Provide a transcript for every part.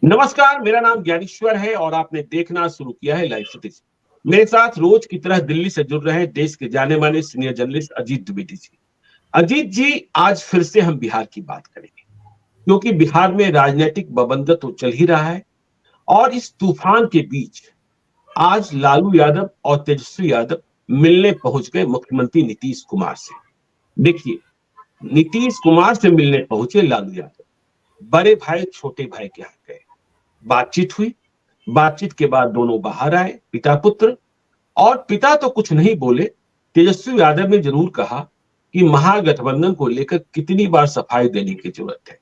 नमस्कार, मेरा नाम ज्ञानेश्वर है और आपने देखना शुरू किया है लाइव सिटीज। मेरे साथ रोज की तरह दिल्ली से जुड़ रहे हैं देश के जाने माने सीनियर जर्नलिस्ट अजीत द्विवेदी जी। अजीत जी, आज फिर से हम बिहार की बात करेंगे क्योंकि बिहार में राजनीतिक बवंडर तो चल ही रहा है और इस तूफान के बीच आज लालू यादव और तेजस्वी यादव मिलने पहुंच गए मुख्यमंत्री नीतीश कुमार से। देखिए, नीतीश कुमार से मिलने पहुंचे लालू यादव, बड़े भाई छोटे भाई के यहाँ गए, बातचीत हुई। बातचीत के बाद दोनों बाहर आए, पिता पुत्र। और पिता तो कुछ नहीं बोले, तेजस्वी यादव ने जरूर कहा कि महागठबंधन को लेकर कितनी बार सफाई देने की जरूरत है।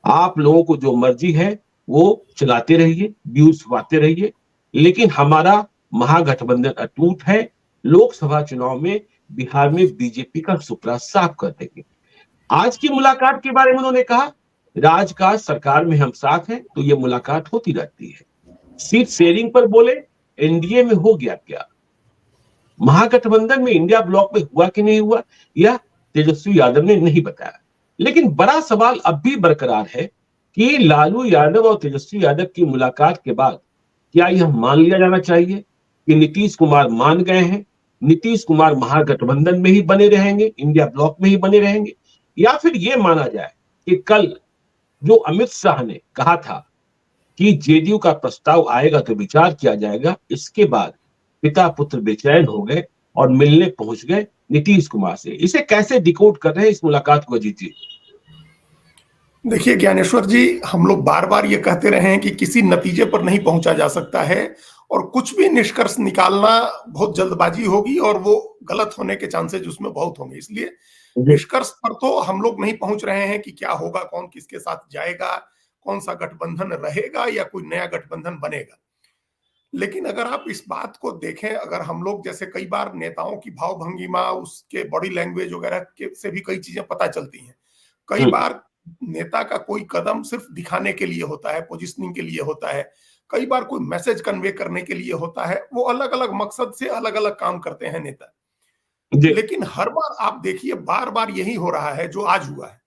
आप लोगों को जो मर्जी है वो चलाते रहिए, व्यूज छुपाते रहिए, लेकिन हमारा महागठबंधन अटूट है। लोकसभा चुनाव में बिहार में बीजेपी का सुपड़ा साफ कर देंगे। आज की मुलाकात के बारे में उन्होंने कहा, राजकाज सरकार में हम साथ हैं तो ये मुलाकात होती रहती है। सीट शेयरिंग पर बोले, एनडीए में हो गया क्या? महागठबंधन में इंडिया ब्लॉक में हुआ कि नहीं हुआ, यह तेजस्वी यादव ने नहीं बताया। लेकिन बड़ा सवाल अब भी बरकरार है कि लालू यादव और तेजस्वी यादव की मुलाकात के बाद क्या यह मान लिया जाना चाहिए कि नीतीश कुमार मान गए हैं, नीतीश कुमार महागठबंधन में ही बने रहेंगे, इंडिया ब्लॉक में ही बने रहेंगे, या फिर यह माना जाए कि कल जो अमित शाह ने कहा था कि जेडीयू का प्रस्ताव आएगा तो विचार किया जाएगा, इसके बाद पिता पुत्र बेचैन हो गए और मिलने पहुंच गए नीतीश कुमार से। इसे कैसे डिकोड कर रहे हैं इस मुलाकात को अजीत जी? देखिए ज्ञानेश्वर जी, हम लोग बार बार ये कहते रहे हैं कि किसी नतीजे पर नहीं पहुंचा जा सकता है और कुछ भी निष्कर्ष निकालना बहुत जल्दबाजी होगी और वो गलत होने के चांसेस उसमें बहुत होंगे। इसलिए निष्कर्ष पर तो हम लोग नहीं पहुंच रहे हैं कि क्या होगा, कौन किसके साथ जाएगा, कौन सा गठबंधन रहेगा या कोई नया गठबंधन बनेगा। लेकिन अगर आप इस बात को देखें, अगर हम लोग जैसे कई बार नेताओं की भाव भंगिमा, उसके बॉडी लैंग्वेज वगैरह के से भी कई चीजें पता चलती हैं। कई बार नेता का कोई कदम सिर्फ दिखाने के लिए होता है, पोजिशनिंग के लिए होता है, कई बार कोई मैसेज कन्वे करने के लिए होता है। वो अलग अलग मकसद से अलग अलग काम करते हैं नेता। लेकिन हर बार आप देखिए, बार बार यही हो रहा है जो आज हुआ है।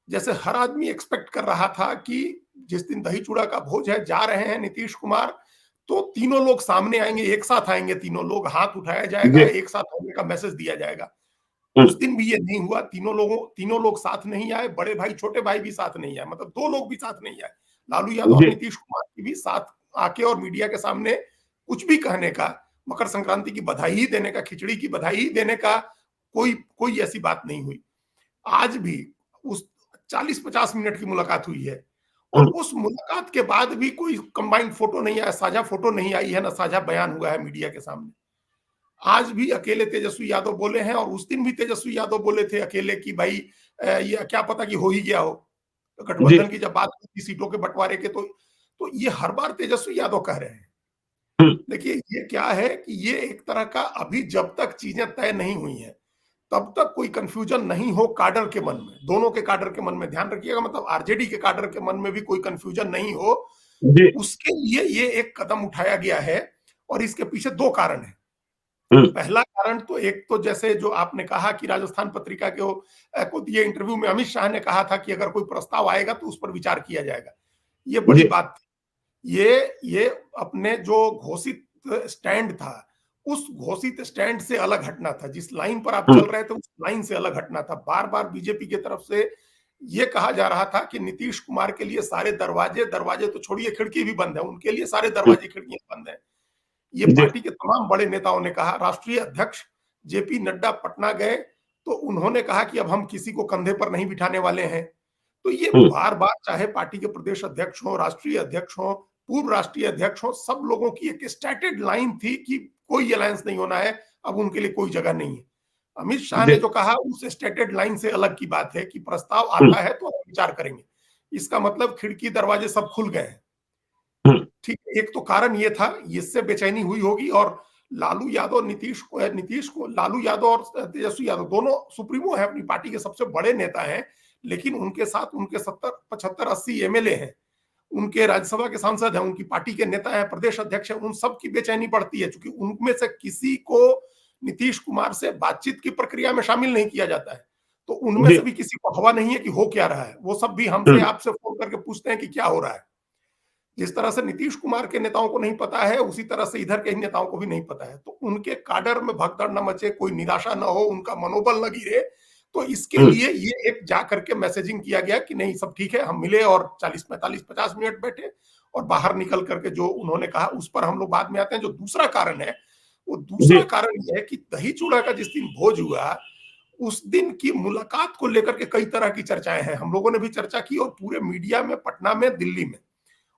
जैसे हर आदमी एक्सपेक्ट कर रहा था कि जिस दिन दही चूड़ा का भोज है, जा रहे हैं नीतीश कुमार, तो तीनों लोग सामने आएंगे, एक साथ आएंगे, तीनों लोग, हाथ उठाया जाएगा, एक साथ होने का मैसेज दिया जाएगा। उस दिन भी ये नहीं हुआ। तीनों लोग साथ नहीं आए, बड़े भाई छोटे भाई भी साथ नहीं आए, मतलब दो लोग भी साथ नहीं आए। लालू यादव और नीतीश कुमार की भी साथ आके और मीडिया के सामने कुछ भी कहने का, मकर संक्रांति की बधाई ही देने का, खिचड़ी की बधाई ही देने का कोई ऐसी बात नहीं हुई। आज भी उस 40-50 मिनट की मुलाकात हुई है और उस मुलाकात के बाद भी कोई कंबाइंड फोटो नहीं आया, साझा फोटो नहीं आई है, ना साझा बयान हुआ है मीडिया के सामने। आज भी अकेले तेजस्वी यादव बोले हैं और उस दिन भी तेजस्वी यादव बोले थे अकेले कि भाई ये क्या पता कि हो ही गया हो। गठबंधन की जब बात हुई सीटों के बंटवारे के, तो ये हर बार तेजस्वी यादव कह रहे हैं। देखिए ये क्या है कि ये एक तरह का, अभी जब तक चीजें तय नहीं हुई हैं तब तक कोई कंफ्यूजन नहीं हो काडर के मन में, दोनों के काडर के मन में, ध्यान रखिएगा, मतलब आरजेडी के काडर के मन में भी कोई कंफ्यूजन नहीं हो, उसके लिए ये एक कदम उठाया गया है। और इसके पीछे दो कारण है। पहला कारण तो एक तो जैसे जो आपने कहा कि राजस्थान पत्रिका के को दिए इंटरव्यू में अमित शाह ने कहा था कि अगर कोई प्रस्ताव आएगा तो उस पर विचार किया जाएगा। ये बड़ी बात थी। ये अपने जो घोषित स्टैंड था, उस घोषित स्टैंड से अलग हटना था। जिस लाइन पर आप चल रहे थे उस लाइन से अलग हटना था। बार बार बीजेपी की तरफ से ये कहा जा रहा था कि नीतीश कुमार के लिए सारे दरवाजे तो छोड़िए, खिड़की भी बंद है, उनके लिए सारे दरवाजे खिड़कियां बंद है। ये पार्टी के तमाम बड़े नेताओं ने कहा। राष्ट्रीय अध्यक्ष जेपी नड्डा पटना गए तो उन्होंने कहा कि अब हम किसी को कंधे पर नहीं बिठाने वाले हैं। तो ये बार बार, चाहे पार्टी के प्रदेश अध्यक्ष हो, राष्ट्रीय अध्यक्ष हो, पूर्व राष्ट्रीय अध्यक्ष हो, सब लोगों की एक स्टैटेड लाइन थी कि कोई अलायंस नहीं होना है, अब उनके लिए कोई जगह नहीं है। अमित शाह ने जो कहा उस स्टैटेड लाइन से अलग की बात है कि प्रस्ताव आता है तो हम विचार करेंगे। इसका मतलब खिड़की दरवाजे सब खुल गए हैं। ठीक, एक तो कारण ये था, इससे बेचैनी हुई होगी। और लालू यादव लालू यादव और तेजस्वी यादव दोनों सुप्रीमो है, अपनी पार्टी के सबसे बड़े नेता हैं, लेकिन उनके साथ उनके 70-75-80 एमएलए हैं, उनके राज्यसभा के सांसद हैं, उनकी पार्टी के नेता हैं, प्रदेश अध्यक्ष हैं, उन सब की बेचैनी बढ़ती है क्योंकि उनमें से किसी को नीतीश कुमार से बातचीत की प्रक्रिया में शामिल नहीं किया जाता है। तो उनमें से भी किसी को हवा नहीं है कि हो क्या रहा है। वो सब भी हमसे आपसे फोन करके पूछते हैं कि क्या हो रहा है। जिस तरह से नीतीश कुमार के नेताओं को नहीं पता है, उसी तरह से इधर के नेताओं को भी नहीं पता है। तो उनके काडर में भगदड़ न मचे, कोई निराशा न हो, उनका मनोबल न गिरे, तो इसके लिए ये एक जा करके मैसेजिंग किया गया कि नहीं सब ठीक है, हम मिले और 40, 45, 50 मिनट बैठे और बाहर निकल करके जो उन्होंने कहा उस पर हम लोग बाद में आते हैं। जो दूसरा कारण है, वो दूसरा कारण ये है कि दही चूड़ा का जिस दिन भोज हुआ, उस दिन की मुलाकात को लेकर के कई तरह की चर्चाएं हैं। हम लोगों ने भी चर्चा की और पूरे मीडिया में, पटना में, दिल्ली में,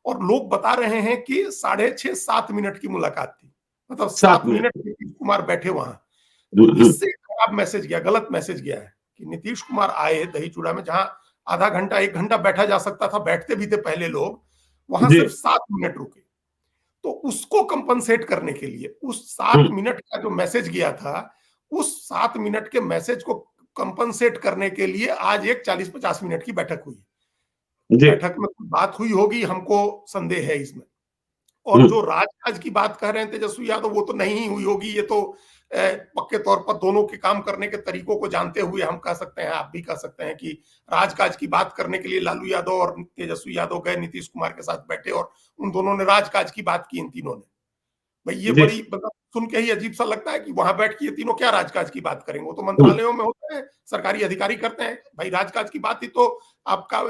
और लोग बता रहे हैं कि 6.5-7 मिनट की मुलाकात थी। मतलब 7 मिनट नीतीश कुमार बैठे वहां। तो इससे खराब मैसेज गया, गलत मैसेज गया है कि नीतीश कुमार आए दही चूड़ा में, जहां आधा घंटा 1 घंटा बैठा जा सकता था, बैठते भी थे पहले लोग, वहां सिर्फ 7 मिनट रुके। तो उसको कंपनसेट करने के लिए, उस 7 मिनट का जो मैसेज गया था, उस 7 मिनट के मैसेज को कंपनसेट करने के लिए आज एक 40-50 मिनट की बैठक हुई। बैठक में कुछ बात हुई होगी, हमको संदेह है इसमें। और जो राजकाज की बात कह रहे हैं तेजस्वी यादव, वो तो नहीं हुई होगी। ये तो पक्के तौर पर दोनों के काम करने के तरीकों को जानते हुए हम कह सकते हैं, आप भी कह सकते हैं कि राजकाज की बात करने के लिए लालू यादव और तेजस्वी यादव गए, नीतीश कुमार के साथ बैठे और उन दोनों ने राजकाज की बात की, इन तीनों ने। भाई ये बड़ी मतलब सुन के ही अजीब सा लगता है कि वहां बैठ के ये तीनों क्या राजकाज की बात करेंगे। वो तो मंत्रालयों में होते हैं, सरकारी अधिकारी करते हैं। भाई राजकाज की बात थी तो आपका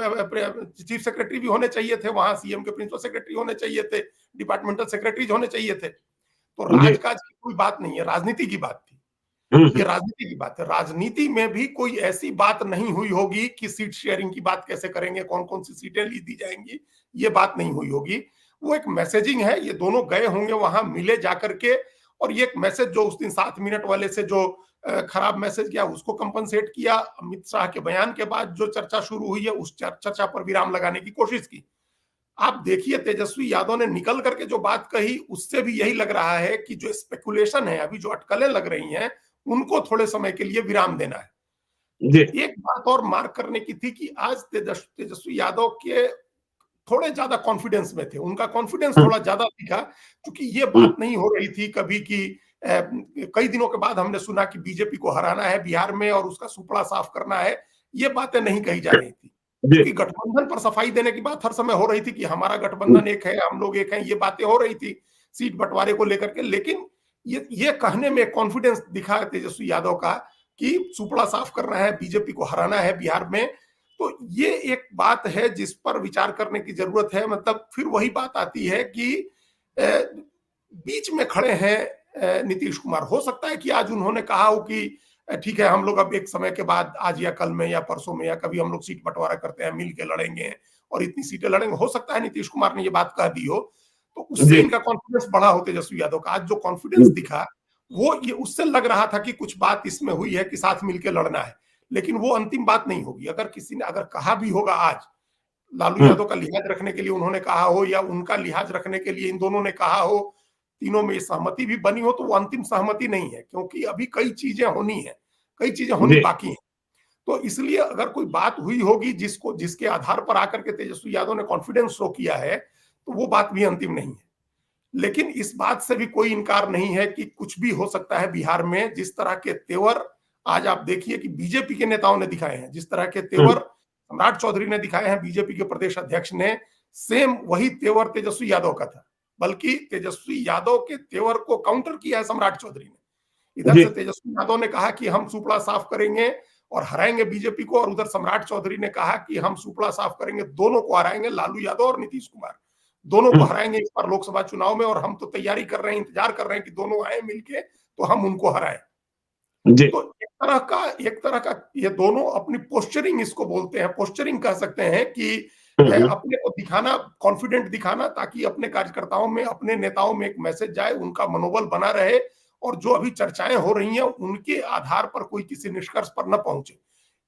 चीफ सेक्रेटरी भी होने चाहिए थे, वहां सीएम के प्रिंसिपल सेक्रेटरी होने चाहिए थे, डिपार्टमेंटल सेक्रेटरीज होने चाहिए थे। तो राजकाज की कोई बात नहीं है, राजनीति की बात थी। ये राजनीति की बात है। राजनीति में भी कोई ऐसी बात नहीं हुई होगी कि सीट शेयरिंग की बात कैसे करेंगे, कौन कौन सी सीटें दी जाएंगी, ये बात नहीं हुई होगी। वो एक मैसेजिंग है। ये दोनों गए होंगे वहां, मिले जाकर के, और ये एक मैसेज जो उस दिन 7 मिनट वाले से जो खराब मैसेज गया, उसको कंपनसेट किया। अमित शाह के बयान के बाद जो चर्चा शुरू हुई है, उस चर्चा पर विराम लगाने की कोशिश की। आप देखिए तेजस्वी यादव ने निकल करके जो बात कही, उससे भी यही लग रहा है कि जो स्पेकुलेशन है, अभी जो अटकलें लग रही हैं, उनको थोड़े समय के लिए विराम देना है। एक बात और मार्क करने की थी कि आज तेजस्वी यादव के थोड़े ज्यादा कॉन्फिडेंस में थे। उनका कॉन्फिडेंस थोड़ा ज्यादा दिखा, क्योंकि ये बात नहीं हो रही थी कभी कि कई दिनों के बाद हमने सुना कि बीजेपी को हराना है बिहार में और उसका सुपड़ा साफ करना है। ये बातें नहीं कही जा रही थी, क्योंकि गठबंधन पर सफाई देने की बात हर समय हो रही थी कि हमारा गठबंधन एक है, हम लोग एक हैं। ये बातें हो रही थी सीट बंटवारे को लेकर के। लेकिन ये कहने में कॉन्फिडेंस दिखा तेजस्वी यादव का कि सुपड़ा साफ करना है, बीजेपी को हराना है बिहार में। तो ये एक बात है जिस पर विचार करने की जरूरत है। मतलब फिर वही बात आती है कि बीच में खड़े हैं नीतीश कुमार। हो सकता है कि आज उन्होंने कहा हो कि ठीक है, हम लोग अब एक समय के बाद, आज या कल में या परसों में या कभी, हम लोग सीट बंटवारा करते हैं, मिल के लड़ेंगे और इतनी सीटें लड़ेंगे। हो सकता है नीतीश कुमार ने ये बात कह दी हो, तो उससे इनका कॉन्फिडेंस बढ़ा हो तेजस्वी यादव का। आज जो कॉन्फिडेंस दिखा, वो ये उससे लग रहा था कि कुछ बात इसमें हुई है कि साथ मिलकर लड़ना है। लेकिन वो अंतिम बात नहीं होगी। अगर किसी ने अगर कहा भी होगा, आज लालू यादव का लिहाज रखने के लिए उन्होंने कहा हो या उनका लिहाज रखने के लिए इन दोनों ने कहा हो, तीनों में सहमति भी बनी हो, तो वो अंतिम सहमति नहीं है, क्योंकि अभी कई चीजें होनी है, कई चीजें होनी बाकी हैं। तो इसलिए अगर कोई बात हुई होगी जिसके आधार पर आकर के तेजस्वी यादव ने कॉन्फिडेंस शो किया है, तो वो बात भी अंतिम नहीं है। लेकिन इस बात से भी कोई इनकार नहीं है कि कुछ भी हो सकता है बिहार में। जिस तरह के तेवर आज आप देखिए कि बीजेपी के नेताओं ने दिखाए हैं, जिस तरह के तेवर सम्राट चौधरी ने दिखाए हैं, बीजेपी के प्रदेश अध्यक्ष ने, सेम वही तेवर तेजस्वी यादव का था। बल्कि तेजस्वी यादव के तेवर को काउंटर किया है सम्राट चौधरी ने। इधर से तेजस्वी यादव ने कहा कि हम सुपड़ा साफ करेंगे और हराएंगे बीजेपी को, और उधर सम्राट चौधरी ने कहा कि हम सुपड़ा साफ करेंगे, दोनों को हराएंगे, लालू यादव और नीतीश कुमार दोनों को हराएंगे इस बार लोकसभा चुनाव में। और हम तो तैयारी कर रहे हैं, इंतजार कर रहे हैं कि दोनों आए मिलके तो हम उनको हराएं। तो एक तरह का ये दोनों अपनी पोस्चरिंग, इसको बोलते हैं पोस्चरिंग, कह सकते हैं कि अपने को दिखाना, कॉन्फिडेंट दिखाना, ताकि अपने कार्यकर्ताओं में, अपने नेताओं में एक मैसेज जाए, उनका मनोबल बना रहे, और जो अभी चर्चाएं हो रही हैं उनके आधार पर कोई किसी निष्कर्ष पर न पहुंचे।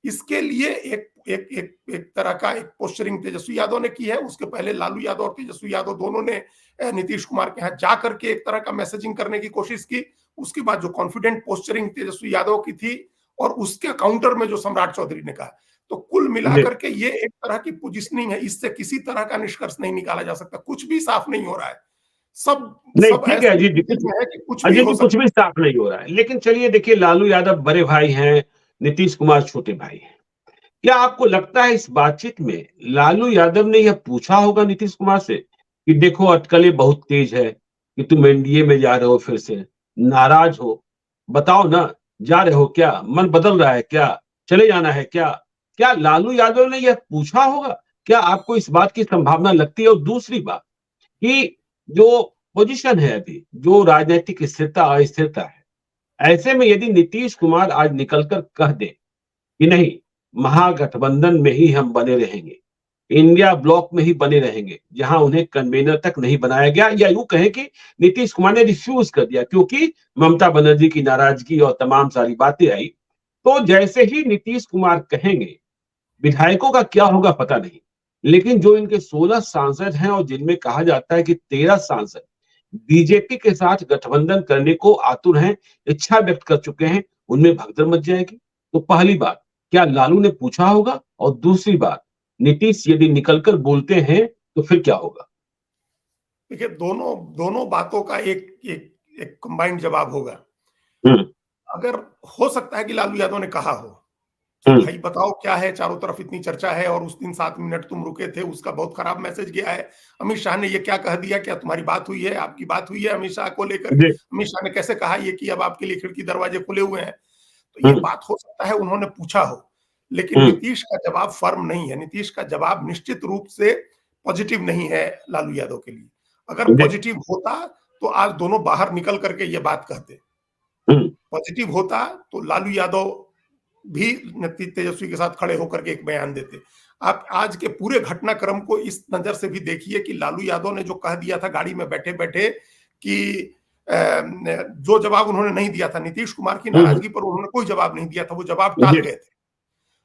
इसके लिए एक तरह का एक पोस्चरिंग तेजस्वी यादव ने की है। उसके पहले लालू यादव और तेजस्वी यादव दोनों ने नीतीश कुमार के यहाँ जाकर के एक तरह का मैसेजिंग करने की कोशिश की। उसके बाद जो कॉन्फिडेंट पोस्चरिंग तेजस्वी यादव की थी, और उसके काउंटर में जो सम्राट चौधरी ने कहा, तो कुल मिलाकर के ये एक तरह की पोजिशनिंग है। इससे किसी तरह का निष्कर्ष नहीं निकाला जा सकता। कुछ भी साफ नहीं हो रहा है। सब ठीक है अजीत जी, कुछ भी साफ नहीं हो रहा है। लेकिन चलिए देखिए, लालू यादव बड़े भाई हैं, नीतीश कुमार छोटे भाई हैं। क्या आपको लगता है इस बातचीत में लालू यादव ने यह पूछा होगा नीतीश कुमार से कि देखो अटकलें बहुत तेज है कि तुम एनडीए में जा रहे हो, फिर से नाराज हो, बताओ ना, जा रहे हो क्या, मन बदल रहा है क्या, चले जाना है क्या? क्या लालू यादव ने यह पूछा होगा? क्या आपको इस बात की संभावना लगती है? और दूसरी बात कि जो पोजीशन है अभी, जो राजनीतिक स्थिरता अस्थिरता है, ऐसे में यदि नीतीश कुमार आज निकलकर कह दे कि नहीं, महागठबंधन में ही हम बने रहेंगे, इंडिया ब्लॉक में ही बने रहेंगे, जहां उन्हें कन्वीनर तक नहीं बनाया गया, या यूं कहें कि नीतीश कुमार ने रिफ्यूज कर दिया क्योंकि ममता बनर्जी की नाराजगी और तमाम सारी बातें आई। तो जैसे ही नीतीश कुमार कहेंगे, विधायकों का क्या होगा पता नहीं, लेकिन जो इनके 16 सांसद हैं और जिनमें कहा जाता है कि 13 सांसद बीजेपी के साथ गठबंधन करने को आतुर हैं, इच्छा व्यक्त कर चुके हैं, उनमें भगदड़ मच जाएगी। तो पहली बात, क्या लालू ने पूछा होगा? और दूसरी बात, नीतीश यदि निकलकर बोलते हैं तो फिर क्या होगा? देखिए, दोनों दोनों बातों का एक एक एक कंबाइंड जवाब होगा। हम्म। अगर हो सकता है कि लालू यादव ने कहा हो कि हम्म। भाई बताओ क्या है, चारों तरफ इतनी चर्चा है और उस दिन 7 मिनट तुम रुके थे, उसका बहुत खराब मैसेज गया है। अमित शाह ने ये क्या कह दिया, क्या तुम्हारी बात हुई है, आपकी बात हुई है अमित शाह को लेकर? जी। अमित शाह ने कैसे कहा ये कि अब आपके लिए खिड़की दरवाजे खुले हुए हैं? तो ये हम्म। बात हो सकता है उन्होंने पूछा हो, लेकिन हम्म। नीतीश का जवाब फर्म नहीं है। नीतीश का जवाब निश्चित रूप से पॉजिटिव नहीं है लालू यादव के लिए। अगर जी। पॉजिटिव होता तो आज दोनों बाहर निकल करके ये बात कहते। हम्म। पॉजिटिव होता तो लालू यादव भी तेजस्वी के साथ खड़े होकर के एक बयान देते। आप आज के पूरे घटनाक्रम को इस नजर से भी देखिए कि लालू यादव ने जो कह दिया था गाड़ी में बैठे बैठे कि जो जवाब उन्होंने नहीं दिया था नीतीश कुमार की हम्म। नाराजगी पर, उन्होंने कोई जवाब नहीं दिया था, वो जवाब टाल जी। गए थे।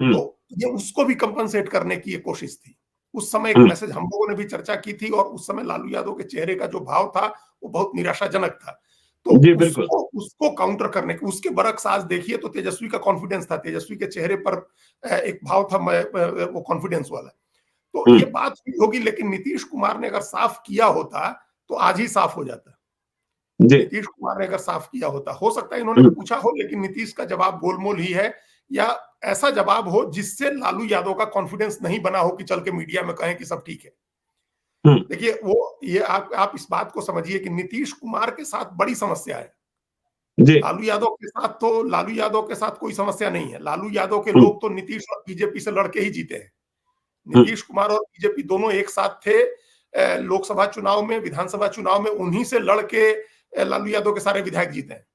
हम्म। तो ये उसको भी कंपनसेट करने की एक कोशिश थी। उस समय एक हम्म। मैसेज हम लोगों ने भी चर्चा की थी और उस समय लालू यादव के चेहरे का जो भाव था वो बहुत निराशाजनक था। तो जी बिल्कुल। उसको उसको काउंटर करने की, उसके बरक्स आज देखिए तो तेजस्वी का कॉन्फिडेंस था, तेजस्वी के चेहरे पर एक भाव था, वो कॉन्फिडेंस वाला। तो ये हम्म। बात हुई होगी, लेकिन नीतीश कुमार ने अगर साफ किया होता तो आज ही साफ हो जाता। जी। नीतीश कुमार ने अगर साफ किया होता, हो सकता है इन्होंने हम्म। पूछा हो, लेकिन नीतीश का जवाब गोलमोल ही है, या ऐसा जवाब हो जिससे लालू यादव का कॉन्फिडेंस नहीं बना हो कि चल के मीडिया में कहें कि सब ठीक है। हम्म। देखिए, वो ये आप इस बात को समझिए कि नीतीश कुमार के साथ बड़ी समस्या है। जी। लालू यादव के साथ कोई समस्या नहीं है। लालू यादव के हम्म। लोग तो नीतीश और बीजेपी से लड़के ही जीते हैं। हम्म। नीतीश कुमार और बीजेपी दोनों एक साथ थे लोकसभा चुनाव में, विधानसभा चुनाव में, उन्हीं से लड़के लालू यादव के सारे विधायक जीते हैं।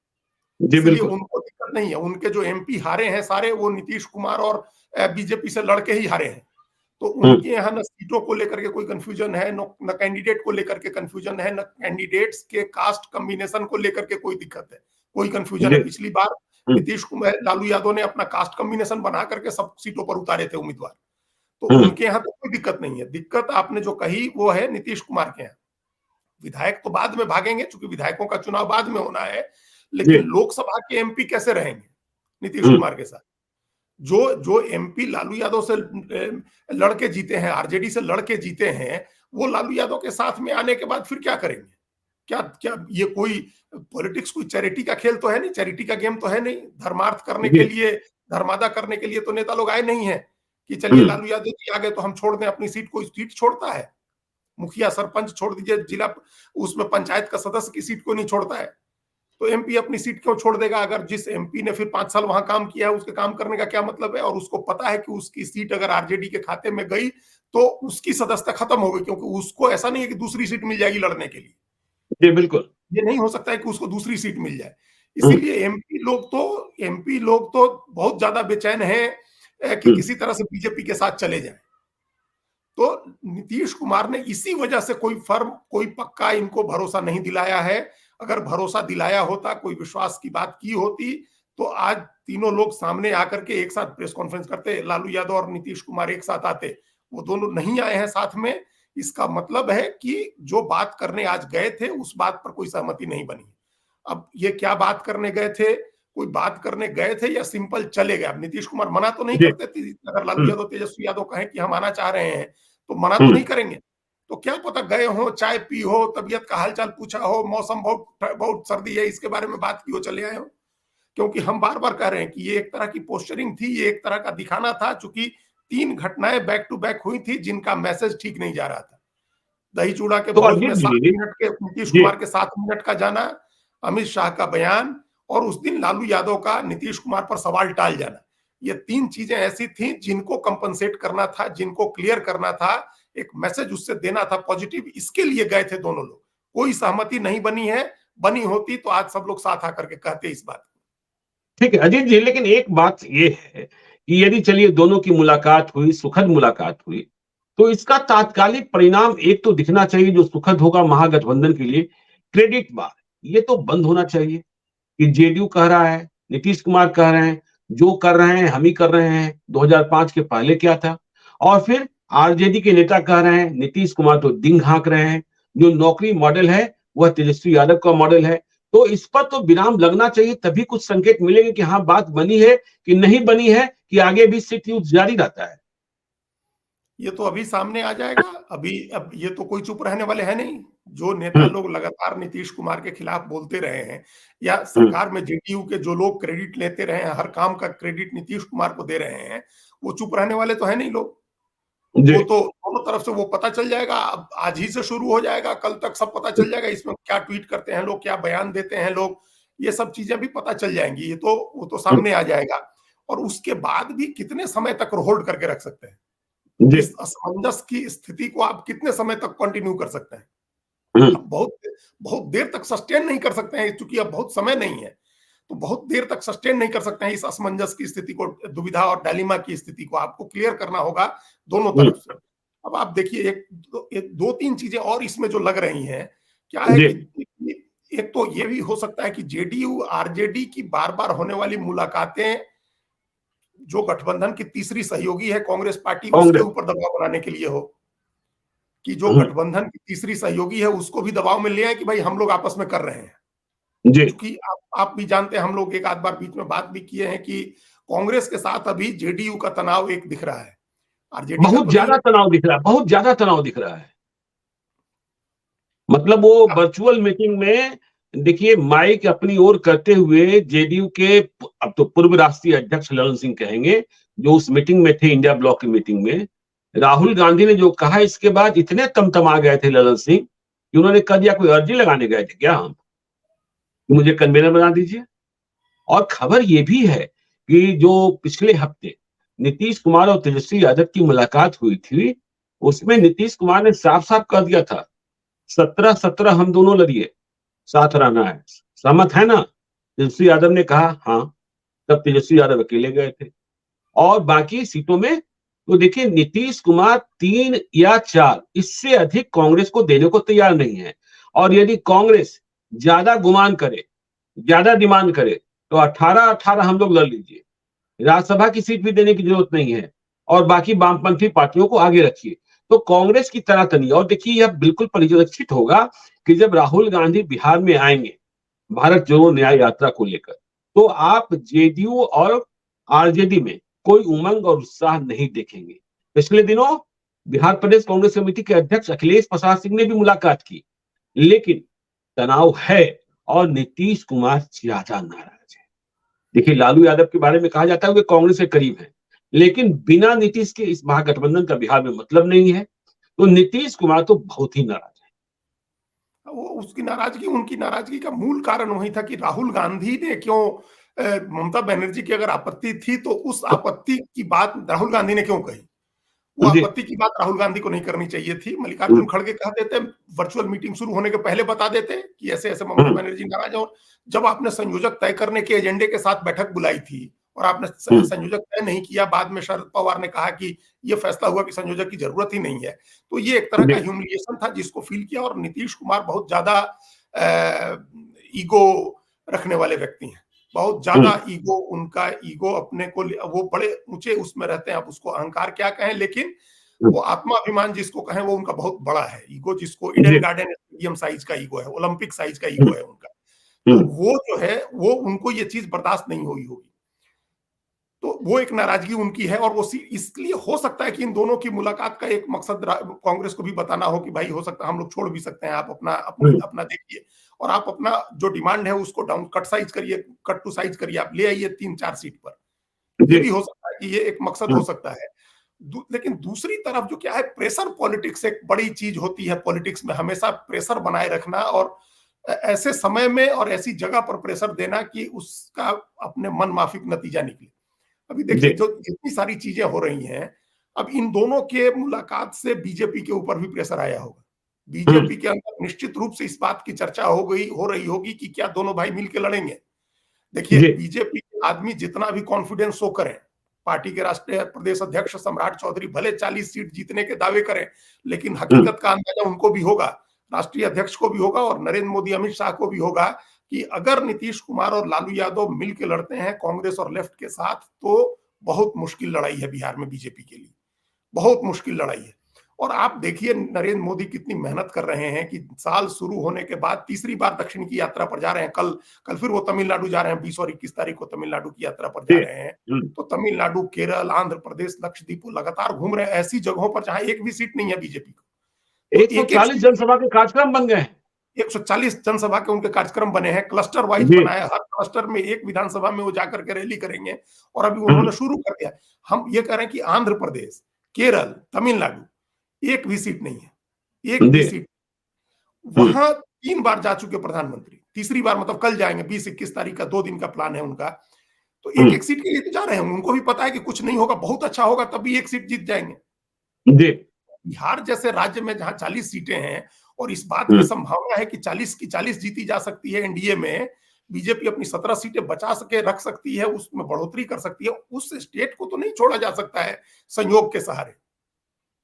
जी इसलिए बिल्कुल। उनको दिक्कत नहीं है। उनके जो एमपी हारे हैं सारे, वो नीतीश कुमार और बीजेपी से लड़के ही हारे हैं। तो हम्म। उनके यहाँ न सीटों को लेकर के कोई कंफ्यूजन है, न कैंडिडेट को लेकर के कंफ्यूजन है, न कैंडिडेट्स के कास्ट कॉम्बिनेशन को लेकर के कोई दिक्कत है, कोई कंफ्यूजन जी। है। पिछली बार हम्म। नीतीश कुमार लालू यादव ने अपना कास्ट कॉम्बिनेशन बना करके सब सीटों पर उतारे थे उम्मीदवार। तो हम्म। उनके यहाँ तो कोई दिक्कत नहीं है। दिक्कत आपने जो कही वो है नीतीश कुमार के यहाँ। विधायक तो बाद में भागेंगे, चूंकि विधायकों का चुनाव बाद में होना है, जी। लेकिन लोकसभा के एमपी कैसे रहेंगे नीतीश हम्म। कुमार के साथ? जो जो एमपी लालू यादव से लड़के जीते हैं, आरजेडी से लड़के जीते हैं, वो लालू यादव के साथ में आने के बाद फिर क्या करेंगे? क्या क्या ये कोई पॉलिटिक्स, कोई चैरिटी का खेल तो है नहीं, चैरिटी का गेम तो है नहीं। धर्मार्थ करने के जी। लिए, धर्मादा करने के लिए तो नेता लोग आए नहीं है कि चलिए हम्म। लालू यादव जी आ गए तो हम छोड़ दें अपनी सीट। कोई सीट छोड़ता है? मुखिया सरपंच छोड़ दीजिए, जिला उसमें पंचायत का सदस्य की सीट को नहीं छोड़ता है। तो एमपी अपनी सीट क्यों छोड़ देगा? अगर जिस एमपी ने फिर 5 साल वहां काम किया है, उसके काम करने का क्या मतलब है? और उसको पता है कि उसकी सीट अगर आरजेडी के खाते में गई तो उसकी सदस्यता खत्म हो गई, क्योंकि उसको ऐसा नहीं है कि दूसरी सीट मिल जाएगी लड़ने के लिए। जी बिल्कुल। ये नहीं हो सकता है कि उसको दूसरी सीट मिल जाए। हम्म। इसीलिए एमपी लोग तो बहुत ज्यादा बेचैन हैं कि हम्म। किसी तरह से बीजेपी के साथ चले जाए। तो नीतीश कुमार ने इसी वजह से कोई फर्म, कोई पक्का इनको भरोसा नहीं दिलाया है। अगर भरोसा दिलाया होता, कोई विश्वास की बात की होती, तो आज तीनों लोग सामने आकर के एक साथ प्रेस कॉन्फ्रेंस करते, लालू यादव और नीतीश कुमार एक साथ आते। वो दोनों नहीं आए हैं साथ में। इसका मतलब है कि जो बात करने आज गए थे उस बात पर कोई सहमति नहीं बनी। अब ये क्या बात करने गए थे? कोई बात करने गए थे या सिंपल चले गए? अब नीतीश कुमार मना तो नहीं जी। करते थे। अगर लालू हम्म। यादव, तेजस्वी यादव कहें कि हम आना चाह रहे हैं तो मना तो हम्म। नहीं करेंगे। तो क्या पता गए हो, चाय पी हो, तबीयत का हालचाल पूछा हो, मौसम बहुत बहुत सर्दी है इसके बारे में बात की हो, चले आए हो। क्योंकि हम बार बार कह रहे हैं कि ये एक तरह की पोस्टरिंग थी, ये एक तरह का दिखाना था, चूंकि 3 घटनाएं बैक टू बैक हुई थी जिनका मैसेज ठीक नहीं जा रहा था। दही चूड़ा के तो भोज अजीत में 7 जी मिनट के नीतीश जी कुमार के 7 मिनट का जाना, अमित शाह का बयान और उस दिन लालू यादव का नीतीश कुमार पर सवाल टाल जाना, ये 3 चीजें ऐसी थी जिनको कंपनसेट करना था, जिनको क्लियर करना था, एक मैसेज उससे देना था पॉजिटिव, इसके लिए गए थे दोनों लोग। कोई सहमति नहीं बनी है, बनी होती तो आज सब लोग साथ आकर के कहते इस बात। ठीक है अजीत जी, लेकिन एक बात ये है कि यदि चलिए दोनों की मुलाकात हुई, सुखद मुलाकात हुई, तो इसका तात्कालिक परिणाम एक तो दिखना चाहिए जो सुखद होगा महागठबंधन के लिए, क्रेडिट बार ये तो बंद होना चाहिए कि जेडीयू कह रहा है, नीतीश कुमार कह रहे हैं, जो कर रहे हैं हम ही कर रहे हैं, 2005 के पहले क्या था। और फिर आरजेडी के नेता कह रहे हैं नीतीश कुमार तो दिंग हाँक रहे हैं, जो नौकरी मॉडल है वह तेजस्वी यादव का मॉडल है। तो इस पर तो विराम लगना चाहिए, तभी कुछ संकेत मिलेंगे कि हाँ बात बनी है कि नहीं बनी है, कि आगे भी सीट यूज जारी रहता है। ये तो अभी सामने आ जाएगा। अभी अब ये तो कोई चुप रहने वाले हैं नहीं। जो नेता हम्म, लोग लगातार नीतीश कुमार के खिलाफ बोलते रहे हैं या हम्म, सरकार में जेडीयू के जो लोग क्रेडिट लेते रहे हैं, हर काम का क्रेडिट नीतीश कुमार को दे रहे हैं, वो चुप रहने वाले तो है नहीं लोग। जी, वो तो दोनों तरफ से वो पता चल जाएगा। अब आज ही से शुरू हो जाएगा, कल तक सब पता चल जाएगा इसमें क्या ट्वीट करते हैं लोग, क्या बयान देते हैं लोग, ये सब चीजें भी पता चल जाएंगी। ये तो वो तो हम्म, सामने आ जाएगा। और उसके बाद भी कितने समय तक होल्ड करके रख सकते हैं? जी, इस असमंजस की स्थिति को आप कितने समय तक कंटिन्यू कर सकते हैं? हम्म, अब बहुत बहुत देर तक सस्टेन नहीं कर सकते हैं, क्योंकि अब बहुत समय नहीं है। तो बहुत देर तक सस्टेन नहीं कर सकते हैं इस असमंजस की स्थिति को, दुविधा और डायलेमा की स्थिति को आपको क्लियर करना होगा दोनों हम्म, तरफ से। अब आप देखिए, एक दो तीन चीजें और इसमें जो लग रही हैं, क्या है जी, कि एक तो ये भी हो सकता है कि जेडीयू आरजेडी की बार बार होने वाली मुलाकातें, जो गठबंधन की तीसरी सहयोगी है कांग्रेस पार्टी, उसके कांग्रेस, ऊपर दबाव बनाने के लिए हो, कि जो हम्म, गठबंधन की तीसरी सहयोगी है उसको भी दबाव में ले आए कि भाई हम लोग आपस में कर रहे हैं। जी, क्योंकि आप भी जानते हैं, हम लोग एक आध बार बीच में बात भी किए हैं कि कांग्रेस के साथ अभी जेडीयू का तनाव एक दिख रहा है, आरजेडी का बहुत तो नहीं ज्यादा है। तनाव दिख रहा है, बहुत ज्यादा तनाव दिख रहा है। मतलब वो वर्चुअल मीटिंग में देखिए माइक अपनी ओर करते हुए जेडीयू के अब तो पूर्व राष्ट्रीय अध्यक्ष ललन सिंह कहेंगे, जो उस मीटिंग में थे, इंडिया ब्लॉक की मीटिंग में, राहुल गांधी ने जो कहा इसके बाद इतने तमतमा गए थे ललन सिंह कि उन्होंने कह दिया कोई अर्जी लगाने गए थे क्या हम, कि मुझे कन्वीनर बना दीजिए। और खबर ये भी है कि जो पिछले हफ्ते नीतीश कुमार और तेजस्वी यादव की मुलाकात हुई थी, उसमें नीतीश कुमार ने साफ साफ कह दिया था 17-17 हम दोनों लड़िए, साथ रहना है, सहमत है ना? तेजस्वी यादव ने कहा हाँ। तब तेजस्वी यादव अकेले गए थे और बाकी सीटों में तो देखिए नीतीश कुमार 3 या 4, इससे अधिक कांग्रेस को देने को तैयार नहीं है। और यदि कांग्रेस ज्यादा गुमान करे, ज्यादा डिमांड करे, तो 18-18 हम लोग लड़ लीजिए, राज्यसभा की सीट भी देने की जरूरत नहीं है, और बाकी वामपंथी पार्टियों को आगे रखिए। तो कांग्रेस की तनातनी, और देखिए यह बिल्कुल परिलक्षित होगा कि जब राहुल गांधी बिहार में आएंगे भारत जोड़ो न्याय यात्रा को लेकर, तो आप जेडीयू और आरजेडी में कोई उमंग और उत्साह नहीं देखेंगे। पिछले दिनों बिहार प्रदेश कांग्रेस कमेटी के अध्यक्ष अखिलेश प्रसाद सिंह ने भी मुलाकात की, लेकिन तनाव है और नीतीश कुमार ज्यादा नाराज है। देखिए लालू यादव के बारे में कहा जाता है वे कांग्रेस के करीब है, लेकिन बिना नीतीश के इस महागठबंधन का बिहार में मतलब नहीं है। तो नीतीश कुमार तो बहुत ही नाराज वो उसकी नाराजगी, उनकी नाराजगी का मूल कारण वही था कि राहुल गांधी ने क्यों, ममता बनर्जी की अगर आपत्ति थी तो उस आपत्ति की बात राहुल गांधी ने क्यों कही? वो है जी, आपत्ति की बात राहुल गांधी को नहीं करनी चाहिए थी, मल्लिकार्जुन खड़गे कह देते, वर्चुअल मीटिंग शुरू होने के पहले बता देते कि ऐसे ऐसे ममता बनर्जी नाराज है। और जब आपने संयोजक तय करने के एजेंडे के साथ बैठक बुलाई थी और आपने संयोजक तय नहीं किया, बाद में शरद पवार ने कहा कि ये फैसला हुआ कि संयोजक की जरूरत ही नहीं है, तो ये एक तरह का ह्यूमिलिएशन था जिसको फील किया। और नीतीश कुमार बहुत ज्यादा ईगो रखने वाले व्यक्ति हैं, बहुत ज्यादा ईगो, उनका ईगो अपने को, वो बड़े ऊंचे उसमें रहते हैं, आप उसको अहंकार क्या कहें, लेकिन वो आत्माभिमान जिसको कहें वो उनका बहुत बड़ा है। ईगो जिसको ईडन गार्डन स्टेडियम साइज का ईगो है, ओलंपिक साइज का ईगो है उनका, तो वो जो है वो उनको ये चीज बर्दाश्त नहीं हुई होगी। तो वो एक नाराजगी उनकी है। और वो इसलिए हो सकता है कि इन दोनों की मुलाकात का एक मकसद कांग्रेस को भी बताना हो कि भाई हो सकता है हम लोग छोड़ भी सकते हैं, आप अपना अपना देखिए और आप अपना जो डिमांड है उसको डाउन कट साइज करिए, कट टू साइज करिए, आप ले आइए 3-4 सीट पर। ये भी हो सकता है कि ये एक मकसद हो सकता है। लेकिन दूसरी तरफ जो क्या है, प्रेशर पॉलिटिक्स एक बड़ी चीज होती है पॉलिटिक्स में, हमेशा प्रेशर बनाए रखना और ऐसे समय में और ऐसी जगह पर प्रेशर देना कि उसका अपने मन माफिक नतीजा निकले। अभी देखिए जो इतनी सारी चीजें हो रही हैं, अब इन दोनों के मुलाकात से बीजेपी के ऊपर भी प्रेशर आया होगा। बीजेपी के अंदर निश्चित रूप से इस बात की चर्चा हो रही होगी कि क्या दोनों भाई मिलकर लड़ेंगे। देखिए बीजेपी के आदमी जितना भी कॉन्फिडेंस शो करें, पार्टी के राष्ट्रीय प्रदेश अध्यक्ष सम्राट चौधरी भले 40 सीट जीतने के दावे करें, लेकिन हकीकत का अंदाजा उनको भी होगा, राष्ट्रीय अध्यक्ष को भी होगा और नरेंद्र मोदी अमित शाह को भी होगा कि अगर नीतीश कुमार और लालू यादव मिलकर लड़ते हैं कांग्रेस और लेफ्ट के साथ, तो बहुत मुश्किल लड़ाई है बिहार में बीजेपी के लिए, बहुत मुश्किल लड़ाई है। और आप देखिए नरेंद्र मोदी कितनी मेहनत कर रहे हैं कि साल शुरू होने के बाद तीसरी बार दक्षिण की यात्रा पर जा रहे हैं। कल फिर वो तमिलनाडु जा रहे हैं, 20 और 21 तारीख को तमिलनाडु की यात्रा पर जा रहे हैं। तो तमिलनाडु, केरल, आंध्र प्रदेश, लक्षद्वीप लगातार घूम रहे हैं, ऐसी जगहों पर जहां एक भी सीट नहीं है बीजेपी को। 140 जनसभा के कार्यक्रम बन गए हैं, 140 जनसभा के उनके कार्यक्रम बने हैं, क्लस्टर वाइज बनाया, हर क्लस्टर में एक विधानसभा में वो जाकर के रैली करेंगे और अभी उन्होंने शुरू कर दिया। हम ये कह रहे हैं कि आंध्र प्रदेश, केरल, तमिलनाडु एक भी सीट नहीं है, एक भी सीट। वहां 3 बार जा चुके प्रधानमंत्री, तीसरी बार मतलब कल जाएंगे, 20-21 तारीख का 2 दिन का प्लान है उनका। तो एक एक सीट के लिए तो जा रहे हैं, उनको भी पता है कि कुछ नहीं होगा, बहुत अच्छा होगा तब भी एक सीट जीत जाएंगे। बिहार जैसे राज्य में जहां 40 सीटें हैं और इस बात की संभावना है कि 40 की 40 जीती जा सकती है एनडीए में, बीजेपी अपनी 17 सीटें बचा सके, रख सकती है, उसमें बढ़ोतरी कर सकती है, उस स्टेट को तो नहीं छोड़ा जा सकता है संयोग के सहारे।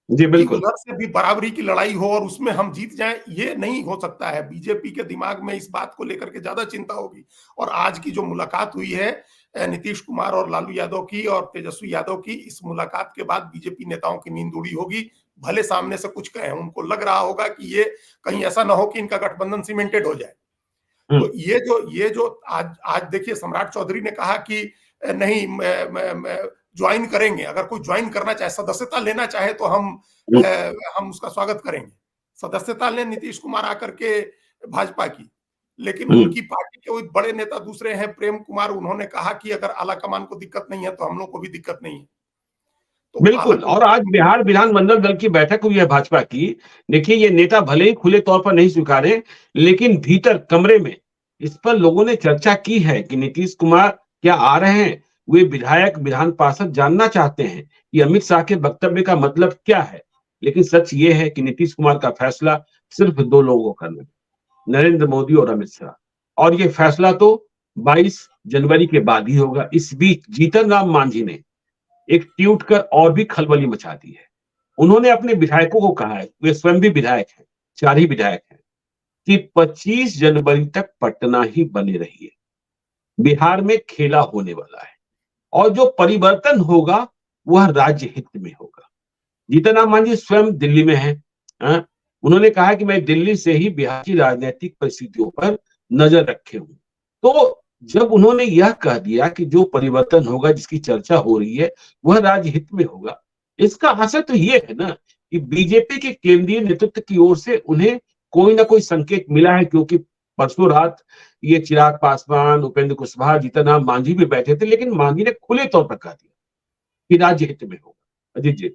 जी बिल्कुल, उधर से भी बराबरी की लड़ाई हो और उसमें हम जीत जाएं, ये नहीं हो सकता है। बीजेपी के दिमाग में इस बात को लेकर के ज्यादा चिंता होगी। और आज की जो मुलाकात हुई है नीतीश कुमार और लालू यादव की और तेजस्वी यादव की, इस मुलाकात के बाद बीजेपी नेताओं की नींद उड़ी होगी। भले सामने से कुछ कहें, उनको लग रहा होगा कि ये कहीं ऐसा ना हो कि इनका गठबंधन सीमेंटेड हो जाए। तो ये जो आज देखिए सम्राट चौधरी ने कहा कि नहीं ज्वाइन करेंगे, अगर कोई ज्वाइन करना चाहे, सदस्यता लेना चाहे तो हम उसका स्वागत करेंगे। सदस्यता लें नीतीश कुमार आकर के भाजपा की, लेकिन उनकी पार्टी के बड़े नेता दूसरे हैं, प्रेम कुमार, उन्होंने कहा कि अगर आला कमान को दिक्कत नहीं है तो हम लोग को भी दिक्कत नहीं है। तो बिल्कुल, और आज बिहार विधानमंडल दल की बैठक हुई है भाजपा की। देखिए ये नेता भले ही खुले तौर पर नहीं स्वीकारे, लेकिन भीतर कमरे में इस पर लोगों ने चर्चा की है कि नीतीश कुमार क्या आ रहे हैं। वे विधायक, विधान पार्षद जानना चाहते हैं कि अमित शाह के वक्तव्य का मतलब क्या है। लेकिन सच ये है कि नीतीश कुमार का फैसला सिर्फ 2 लोगों को करना है, नरेंद्र मोदी और अमित शाह। और ये फैसला तो 22 जनवरी के बाद ही होगा। इस बीच जीतन राम मांझी ने एक ट्वीट कर और भी खलबली मचा दी है। उन्होंने अपने विधायकों को कहा है, वे स्वयं भी विधायक हैं, 4 ही विधायक हैं, कि 25 जनवरी तक पटना ही बने रहिए। बिहार में खेला होने वाला है और जो परिवर्तन होगा वह राज्य हित में होगा। जीतन राम मांझी स्वयं दिल्ली में है। उन्होंने कहा कि मैं दिल्ली से ही बिहार की राजनीतिक परिस्थितियों पर नजर रखे हूं। तो जब उन्होंने यह कह दिया कि जो परिवर्तन होगा, जिसकी चर्चा हो रही है, वह राज्य हित में होगा, इसका असर तो यह है ना कि बीजेपी के केंद्रीय नेतृत्व की ओर से उन्हें कोई ना कोई संकेत मिला है। क्योंकि परसों रात ये चिराग पासवान, उपेंद्र कुशवाहा, जीतन राम मांझी भी बैठे थे, लेकिन मांझी ने खुले तौर पर कह दिया कि राज्य हित में होगा। अजीत जी,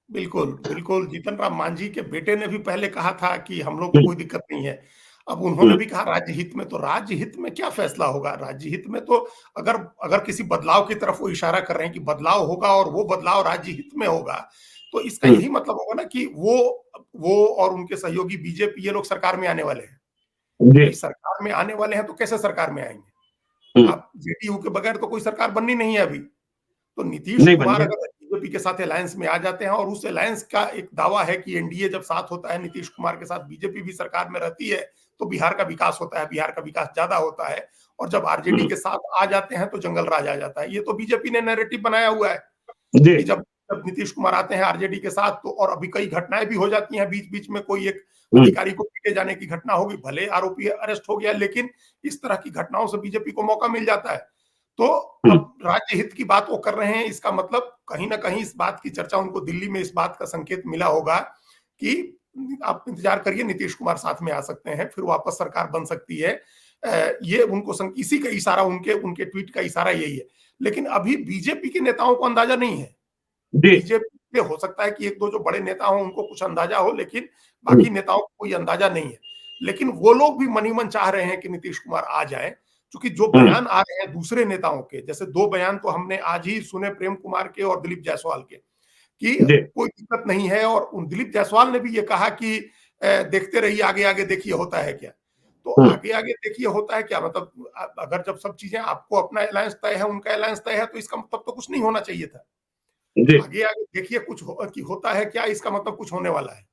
बिल्कुल बिल्कुल, जीतन राम मांझी के बेटे ने भी पहले कहा था कि हम लोग को कोई दिक्कत नहीं है। अब उन्होंने भी कहा राज्य हित में। तो राज्य हित में क्या फैसला होगा? राज्य हित में तो अगर किसी बदलाव की तरफ वो इशारा कर रहे हैं कि बदलाव होगा और वो बदलाव राज्य हित में होगा, तो इसका यही मतलब होगा ना कि वो और उनके सहयोगी बीजेपी, ये लोग सरकार में आने वाले हैं। सरकार में आने वाले हैं तो कैसे सरकार में आएंगे? आप जेडीयू के बगैर तो कोई सरकार बननी नहीं है अभी। तो नीतीश कुमार अगर बीजेपी के साथ अलायंस में आ जाते हैं, और उस अलायंस का एक दावा है कि एनडीए जब साथ होता है नीतीश कुमार के साथ, बीजेपी भी सरकार में रहती है, तो बिहार का विकास होता है, बिहार का विकास ज्यादा होता है। और जब आरजेडी के साथ आ जाते हैं तो जंगल राज आ जाता है। ये तो बीजेपी ने नैरेटिव बनाया हुआ है कि जब नीतीश कुमार आते हैं आरजेडी के साथ तो, और अभी कई घटनाएं भी हो जाती हैं बीच बीच में, कोई एक अधिकारी को पीटे जाने की घटना होगी, भले आरोपी अरेस्ट हो गया, लेकिन इस तरह की घटनाओं से बीजेपी को मौका मिल जाता है। तो अब राज्य हित की बात वो कर रहे हैं, इसका मतलब कहीं ना कहीं इस बात की चर्चा, उनको दिल्ली में इस बात का संकेत मिला होगा कि आप इंतजार करिए, नीतीश कुमार साथ में आ सकते हैं, फिर वापस सरकार बन सकती है। ये उनको इसी का इशारा, उनके ट्वीट का इशारा यही है। लेकिन अभी बीजेपी के नेताओं को अंदाजा नहीं है जी। बीजेपी के हो सकता है कि एक दो जो बड़े नेता हों उनको कुछ अंदाजा हो, लेकिन बाकी नेताओं को कोई अंदाजा नहीं है। लेकिन वो लोग भी मनी मन चाह रहे हैं कि नीतीश कुमार आ जाए, क्योंकि जो बयान आ रहे हैं दूसरे नेताओं के, जैसे 2 बयान तो हमने आज ही सुने, प्रेम कुमार के और दिलीप जायसवाल के, कि जी। कोई दिक्कत नहीं है। और उन दिलीप जायसवाल ने भी ये कहा कि देखते रहिए, आगे आगे देखिए होता है क्या। तो आगे आगे देखिए होता है क्या, मतलब अगर जब सब चीजें, आपको अपना अलायंस तय है, उनका अलायंस तय है, तो इसका मतलब तो कुछ नहीं होना चाहिए था। जी। आगे आगे देखिए कुछ कि होता है क्या, इसका मतलब कुछ होने वाला है।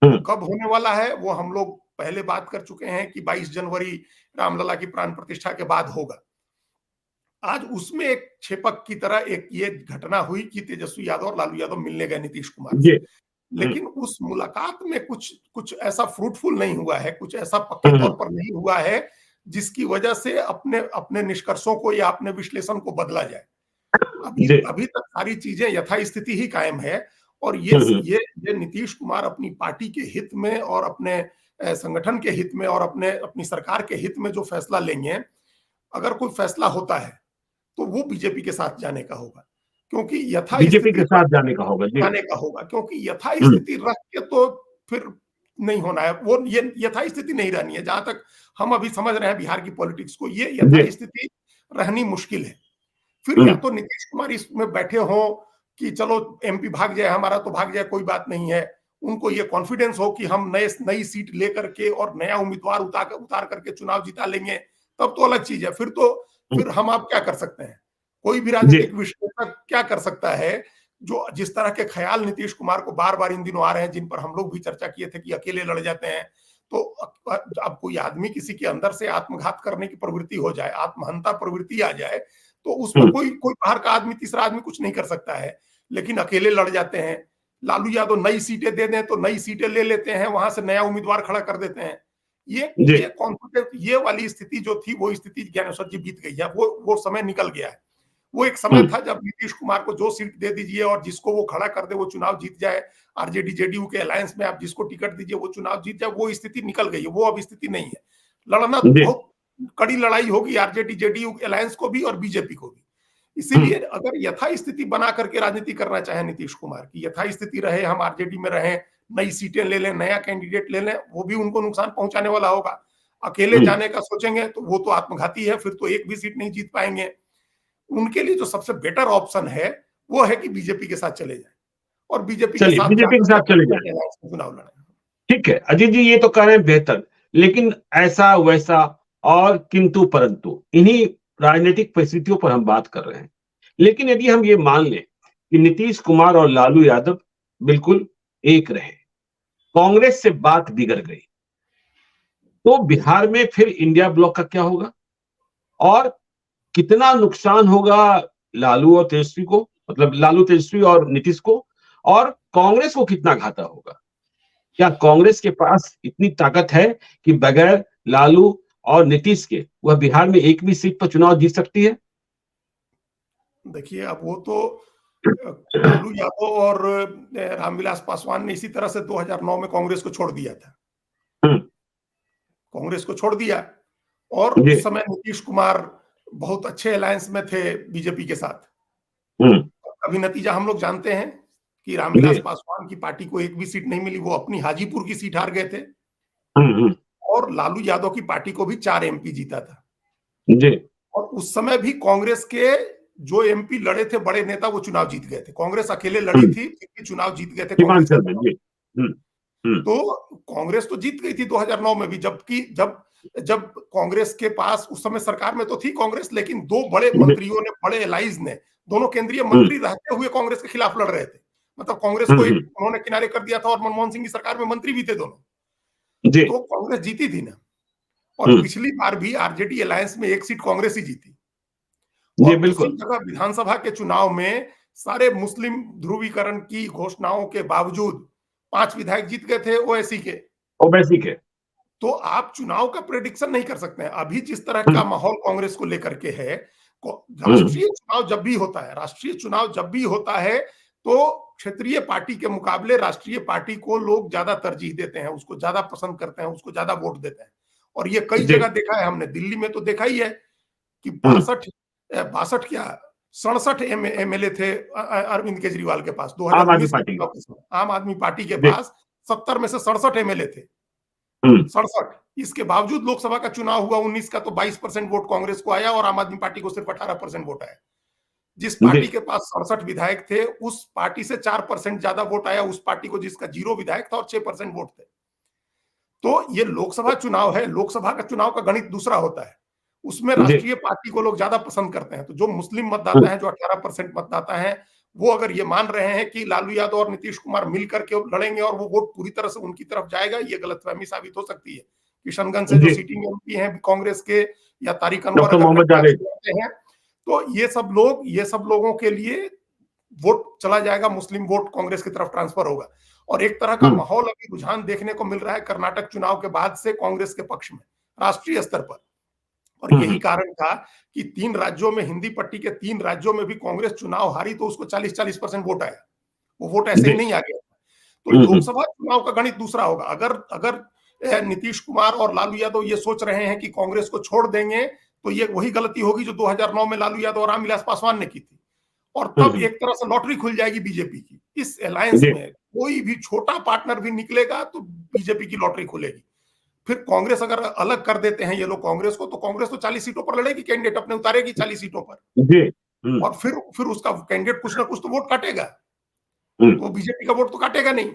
वो हम्म। कब होने वाला है वो हम लोग पहले बात कर चुके हैं कि 22 जनवरी रामलला की प्राण प्रतिष्ठा के बाद होगा। आज उसमें एक छेपक की तरह एक ये घटना हुई कि तेजस्वी यादव और लालू यादव मिलने गए नीतीश कुमार से, जी। लेकिन उस मुलाकात में कुछ कुछ ऐसा फ्रूटफुल नहीं हुआ है, कुछ ऐसा पक्के तौर पर नहीं हुआ है जिसकी वजह से अपने अपने निष्कर्षों को या अपने विश्लेषण को बदला जाए। अभी जी। अभी तक सारी चीजें यथास्थिति ही कायम है। और ये नीतीश कुमार अपनी पार्टी के हित में और अपने संगठन के हित में और अपने अपनी सरकार के हित में जो फैसला लेंगे, अगर कोई फैसला होता है तो वो बीजेपी के साथ जाने का होगा, क्योंकि बीजेपी के यथास्थिति साथ जाने का होगा। जी। जाने का होगा, क्योंकि यथास्थिति रख के तो फिर नहीं होना है। वो ये यथास्थिति नहीं रहनी है। जहां तक हम अभी समझ रहे हैं बिहार की पॉलिटिक्स को, ये जी। यथास्थिति रहनी मुश्किल है। फिर या तो नीतीश कुमार इसमें बैठे हों कि चलो एमपी भाग जाए हमारा तो भाग जाए, कोई बात नहीं है। उनको ये कॉन्फिडेंस हो कि हम नई सीट लेकर के और नया उम्मीदवार उतार करके चुनाव जिता लेंगे, तब तो अलग चीज है। फिर हम आप क्या कर सकते हैं, कोई भी जी। राजनीतिक विश्लेषक क्या कर सकता है। जो जिस तरह के ख्याल नीतीश कुमार को बार बार इन दिनों आ रहे हैं, जिन पर हम लोग भी चर्चा किए थे कि अकेले लड़ जाते हैं, तो अब कोई आदमी किसी के अंदर से आत्मघात करने की प्रवृत्ति हो जाए, आत्महंता प्रवृत्ति आ जाए, तो उसमें कोई कोई बाहर का आदमी, तीसरा आदमी कुछ नहीं कर सकता है। लेकिन अकेले लड़ जाते हैं। लालू यादव नई सीटें दे दें तो नई सीटें ले लेते हैं, वहां से नया उम्मीदवार खड़ा कर देते हैं। जी। ये कॉन्फिडेंस, ये वाली स्थिति जो थी, वो स्थिति ज्ञानेश्वर जी बीत गई है। वो समय निकल गया है। वो एक समय था जब नीतीश कुमार को जो सीट दे दीजिए और जिसको वो खड़ा कर दे वो चुनाव जीत जाए। आरजेडी जेडीयू के अलायंस में आप जिसको टिकट दीजिए वो चुनाव जीत जाए। वो स्थिति निकल गई है, वो अब स्थिति नहीं है। लड़ना जी। बहुत कड़ी लड़ाई होगी आरजेडी जेडीयू अलायंस को भी और बीजेपी को भी। इसीलिए अगर यथास्थिति बना करके राजनीति करना चाहे नीतीश कुमार की, यथास्थिति रहे, हम आरजेडी में रहें, नई सीटें ले लें, नया कैंडिडेट ले लें, वो भी उनको नुकसान पहुंचाने वाला होगा। अकेले जाने का सोचेंगे तो वो तो आत्मघाती है, फिर तो एक भी सीट नहीं जीत पाएंगे। उनके लिए जो सबसे बेटर ऑप्शन है वो है कि बीजेपी के साथ चले जाएं और बीजेपी के चलिए, साथ बीजेपी के जाकर साथ चले जाए। के चुनाव लड़ें। ठीक है अजीत जी, ये तो कह रहे हैं बेहतर, लेकिन ऐसा वैसा और किंतु परंतु, इन्हीं राजनीतिक परिस्थितियों पर हम बात कर रहे हैं। लेकिन यदि हम ये मान लें कि नीतीश कुमार और लालू यादव बिल्कुल एक रहे, कांग्रेस से बात बिगड़ गई, तो बिहार में फिर इंडिया ब्लॉक का क्या होगा और कितना नुकसान होगा लालू और तेजस्वी को, मतलब लालू तेजस्वी और नीतीश को, और कांग्रेस को कितना घाटा होगा? क्या कांग्रेस के पास इतनी ताकत है कि बगैर लालू और नीतीश के वह बिहार में एक भी सीट पर चुनाव जीत सकती है? देखिए, अब वो तो लालू यादव और रामविलास पासवान ने इसी तरह से 2009 में कांग्रेस को छोड़ दिया था। कांग्रेस को छोड़ दिया और जी। उस समय नीतीश कुमार बहुत अच्छे अलायंस में थे बीजेपी के साथ। अभी नतीजा हम लोग जानते हैं कि रामविलास पासवान की पार्टी को एक भी सीट नहीं मिली, वो अपनी हाजीपुर की सीट हार गए थे। और लालू यादव की पार्टी को भी 4 एमपी जीता था। जी। और उस समय भी कांग्रेस के जो एमपी लड़े थे बड़े नेता, वो चुनाव जीत गए थे। कांग्रेस अकेले लड़ी थी, चुनाव जीत गए थे कांग्रेस सीमांचल में। जी। तो कांग्रेस तो जीत गई थी 2009 में भी, जबकि जब जब कांग्रेस के पास उस समय सरकार में तो थी कांग्रेस, लेकिन 2 बड़े मंत्रियों ने, बड़े एलाइज ने, दोनों केंद्रीय मंत्री रहते हुए कांग्रेस के खिलाफ लड़ रहे थे। मतलब कांग्रेस को एक उन्होंने किनारे कर दिया था और मनमोहन सिंह की सरकार में मंत्री भी थे दोनों। जी। तो कांग्रेस जीती थी ना। और पिछली बार भी आरजेडी अलायंस में एक सीट कांग्रेस ही जीती। और उसी जगह विधानसभा के चुनाव में सारे मुस्लिम ध्रुवीकरण की घोषणाओं के बावजूद 5 विधायक जीत गए थे ओवैसी के। तो आप चुनाव का प्रेडिक्शन नहीं कर सकते हैं। अभी जिस तरह का माहौल कांग्रेस को लेकर के है, राष्ट्रीय चुनाव जब भी होता है तो क्षेत्रीय पार्टी के मुकाबले राष्ट्रीय पार्टी को लोग ज्यादा तरजीह देते हैं, उसको ज्यादा पसंद करते हैं, उसको ज्यादा वोट देते हैं। और ये कई जगह देखा है हमने। दिल्ली में तो देखा ही है कि 62 क्या 67 एमएलए थे अरविंद केजरीवाल के पास आम आदमी 2019 के पार्टी चुनाव के समय। आम आदमी पार्टी के जी। पास 70 में से 67 एमएलए थे, हम्म 67। इसके बावजूद लोकसभा का चुनाव हुआ 19 का, तो 22% वोट कांग्रेस को आया और आम आदमी पार्टी को सिर्फ 18% वोट आया। जिस पार्टी जी के पास 67 विधायक थे, उस पार्टी से 4% ज्यादा वोट आया उस पार्टी को जिसका 0 विधायक था और 6% वोट थे। तो ये लोकसभा चुनाव है, लोकसभा का चुनाव का गणित दूसरा होता है। उसमें जी राष्ट्रीय पार्टी को लोग ज्यादा पसंद करते हैं। तो जो मुस्लिम मतदाता है, जो 18% मतदाता है, वो अगर ये मान रहे हैं कि लालू यादव और नीतीश कुमार मिलकर के लड़ेंगे और वो वोट पूरी तरह से उनकी तरफ जाएगा, ये गलतफहमी साबित हो सकती है। किशनगंज से जो जी सिटिंग एमपी हैं कांग्रेस के, या तारिक अनवर डॉक्टर अगर मोहम्मद कटिहार से जावेद। लड़ते हैं, तो ये सब लोगों के लिए वोट चला जाएगा, मुस्लिम वोट कांग्रेस की तरफ ट्रांसफर होगा। और एक तरह का माहौल अभी रुझान देखने को मिल रहा है कर्नाटक चुनाव के बाद से कांग्रेस के पक्ष में राष्ट्रीय स्तर पर। और यही कारण था कि 3 राज्यों में, हिंदी पट्टी के 3 राज्यों में भी कांग्रेस चुनाव हारी, तो उसको 40-40% वोट आया। वो वोट ऐसे ही नहीं आ गया। तो लोकसभा चुनाव का गणित दूसरा होगा। अगर अगर नीतीश कुमार और लालू यादव ये सोच रहे हैं कि कांग्रेस को छोड़ देंगे, तो ये वही गलती होगी जो 2009 में लालू यादव और रामविलास पासवान ने की थी। और तब एक तरह से लॉटरी खुल जाएगी बीजेपी की। इस अलायंस जी में कोई भी छोटा पार्टनर भी निकलेगा तो बीजेपी की लॉटरी खुलेगी। फिर कांग्रेस अगर अलग कर देते हैं ये लोग कांग्रेस को, तो कांग्रेस तो 40 सीटों पर लड़ेगी, कैंडिडेट अपने उतारेगी 40 सीटों पर। जी और फिर उसका कैंडिडेट कुछ ना कुछ तो वोट काटेगा, हम्म तो बीजेपी का वोट तो काटेगा नहीं।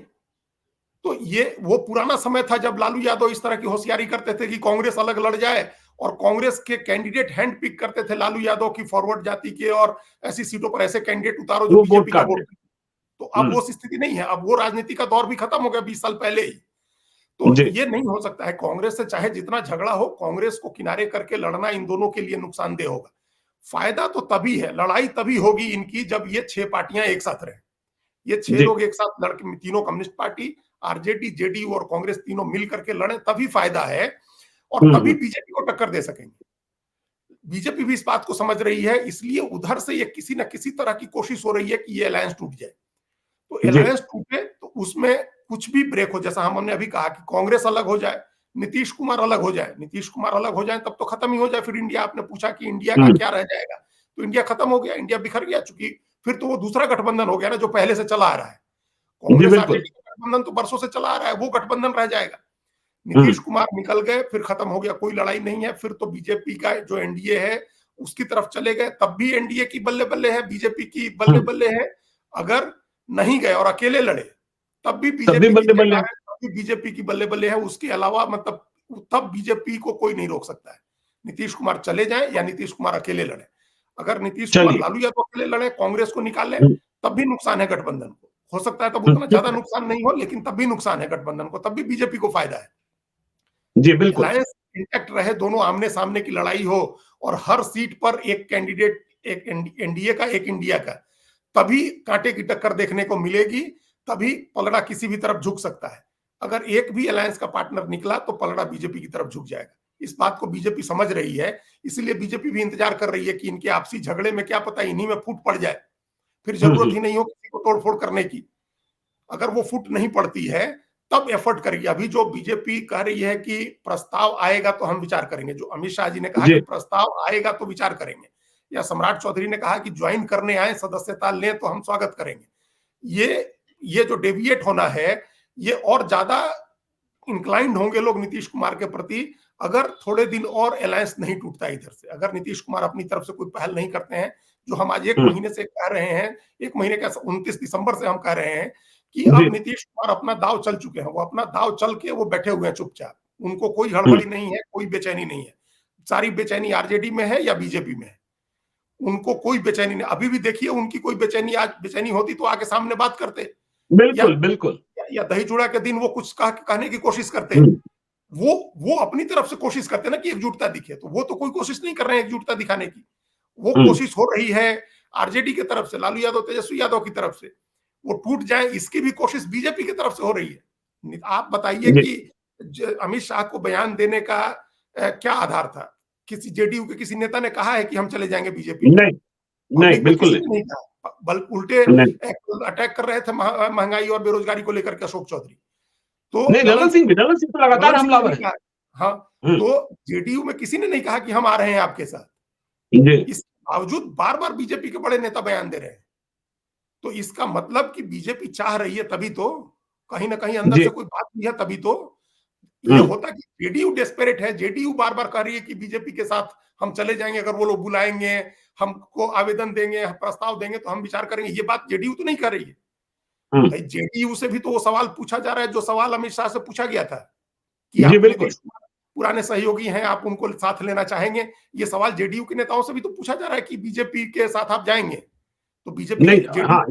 तो ये वो पुराना समय था जब लालू यादव इस तरह की होशियारी करते थे कि कांग्रेस अलग लड़ जाए, और कांग्रेस के कैंडिडेट हैंड पिक करते थे लालू यादव की फॉरवर्ड जाति के, और ऐसी सीटों पर ऐसे कैंडिडेट उतारो जो वो वोट बीजेपी का काट वोट। दे। तो अब वो स्थिति नहीं है। अब वो राजनीति का दौर भी खत्म हो गया 20 साल पहले ही। तो जी ये नहीं हो सकता है। कांग्रेस से चाहे जितना झगड़ा हो, कांग्रेस को किनारे करके लड़ना इन दोनों के लिए नुकसानदेह होगा। फायदा तो तभी है, लड़ाई तभी होगी इनकी, जब ये 6 पार्टियां एक साथ रहे। ये 6 जी लोग एक साथ लड़के, तीनों कम्युनिस्ट पार्टी, आरजेडी, जेडीयू और कांग्रेस तीनों मिल करके लड़े, तभी फायदा है। और तभी बीजेपी को टक्कर दे सकेंगे। बीजेपी भी इस बात को समझ रही है, इसलिए उधर से ये किसी न किसी तरह की कोशिश हो रही है कि ये अलायंस टूट जाए। तो जी अलायंस टूटे तो उसमें कुछ भी ब्रेक हो, जैसा हमने अभी कहा कि कांग्रेस अलग हो जाए, नीतीश कुमार अलग हो जाए, नीतीश कुमार अलग हो जाए तब तो खत्म ही हो जाए। फिर इंडिया, आपने पूछा कि इंडिया का क्या रह जाएगा, तो इंडिया खत्म हो गया, इंडिया बिखर गया। चूंकि फिर तो वो दूसरा गठबंधन हो गया ना जो पहले से चला आ रहा है। जी कांग्रेस बिल्कुल आरजेडी का गठबंधन तो बरसों से चला आ रहा है, वो गठबंधन रह जाएगा। नीतीश कुमार निकल गए, फिर खत्म हो गया, कोई लड़ाई नहीं है। फिर तो बीजेपी का जो एनडीए है उसकी तरफ चले गए, तब भी एनडीए की बल्ले बल्ले है, बीजेपी की बल्ले बल्ले है। अगर नहीं गए और अकेले लड़े, तब भी तब भी बीजेपी की बल्ले बल्ले जयकार है, तब भी बीजेपी की बल्ले बल्ले है। उसके अलावा मतलब तब बीजेपी को कोई नहीं रोक सकता है। नीतीश कुमार चले जाए या नीतीश कुमार अकेले लड़े। अगर नीतीश कुमार, चलिए लालू यादव अकेले लड़े, कांग्रेस को निकाल ले, तब भी नुकसान है गठबंधन को। हो सकता है तब उतना ठीक ज्यादा है नुकसान नहीं हो, लेकिन तब भी नुकसान है गठबंधन को, तब भी बीजेपी को फायदा है। जी बिल्कुल अलायंस इंटैक्ट रहे, दोनों आमने सामने की लड़ाई हो, और हर सीट पर एक कैंडिडेट, एक एनडीए का, एक इंडिया का, तभी कांटे की टक्कर देखने को मिलेगी। तभी पलड़ा किसी भी तरफ झुक सकता है। अगर एक भी अलायंस का पार्टनर निकला तो पलड़ा बीजेपी की तरफ झुक जाएगा। इस बात को बीजेपी समझ रही है, इसलिए बीजेपी भी इंतजार कर रही है कि इनके आपसी झगड़े में क्या पता इन्हीं में फूट पड़ जाए, फिर जरूरत ही नहीं हो किसी को तोड़फोड़ करने की। अगर वो फुट नहीं पड़ती है तब एफर्ट करेगी। अभी जो बीजेपी कह रही है कि प्रस्ताव आएगा तो हम विचार करेंगे, जो अमित शाह जी ने कहा कि प्रस्ताव आएगा तो विचार करेंगे, या सम्राट चौधरी ने कहा कि ज्वाइन करने आए, सदस्यता लें तो हम स्वागत करेंगे, ये जो डेविएट होना है, ये और ज्यादा इंक्लाइंड होंगे लोग नीतीश कुमार के प्रति, अगर थोड़े दिन और अलायंस नहीं टूटता इधर से। अगर नीतीश कुमार अपनी तरफ से कोई पहल नहीं करते हैं, जो हम आज 1 महीने से कह रहे हैं, 1 महीने का 29 दिसंबर से हम कह रहे हैं कि अब नीतीश कुमार अपना दाव चल चुके हैं, वो अपना दाव चल के वो बैठे हुए हैं चुपचाप। उनको कोई हड़बड़ी नहीं है, कोई बेचैनी नहीं है। सारी बेचैनी आरजेडी में है या बीजेपी में है, उनको कोई बेचैनी नहीं। अभी भी देखिए, उनकी कोई बेचैनी, आज बेचैनी होती तो आके सामने बात करते, बिल्कुल बिल्कुल, या दही चूड़ा के दिन वो कुछ कहने की कोशिश करते। वो अपनी तरफ से कोशिश करते ना कि एकजुटता दिखे, तो वो तो कोई कोशिश नहीं कर रहे हैं एकजुटता दिखाने की। वो कोशिश हो रही है आरजेडी की तरफ से, लालू यादव, तेजस्वी यादव की तरफ से, वो टूट जाए इसकी भी कोशिश बीजेपी की तरफ से हो रही है। आप बताइए कि अमित शाह को बयान देने का क्या आधार था? किसी जेडीयू के किसी नेता ने कहा है कि हम चले जाएंगे बीजेपी में? नहीं बिल्कुल किसी ने नहीं कहा, बल्कि उल्टे अटैक कर रहे थे महंगाई और बेरोजगारी को लेकर के अशोक चौधरी। तो नहीं, ललन सिंह तो लगातार हमलावर है। हाँ, तो जेडीयू में किसी ने नहीं कहा कि हम आ रहे हैं आपके साथ। इस बावजूद बार बार बीजेपी के बड़े नेता बयान दे रहे हैं। तो इसका मतलब कि बीजेपी चाह रही है, तभी तो कहीं ना कहीं अंदर जी। से कोई बात भी है, तभी तो ये हम्म। होता कि जेडीयू डेस्परेट है, जेडीयू बार बार कह रही है कि बीजेपी के साथ हम चले जाएंगे, अगर वो लोग बुलाएंगे, हमको आवेदन देंगे, प्रस्ताव देंगे तो हम विचार करेंगे। ये बात जेडीयू तो नहीं कर रही है। हम्म। भाई जेडीयू से भी तो वो सवाल पूछा जा रहा है जो सवाल अमित शाह से पूछा गया था कि जी आप बिल्कुल। नीतीश कुमार पुराने सहयोगी हैं, आप उनको साथ लेना चाहेंगे। ये सवाल जेडीयू के नेताओं से भी तो पूछा जा रहा है कि बीजेपी के साथ आप जाएंगे। तो बीजेपी नहीं, जेडीयू हाँ,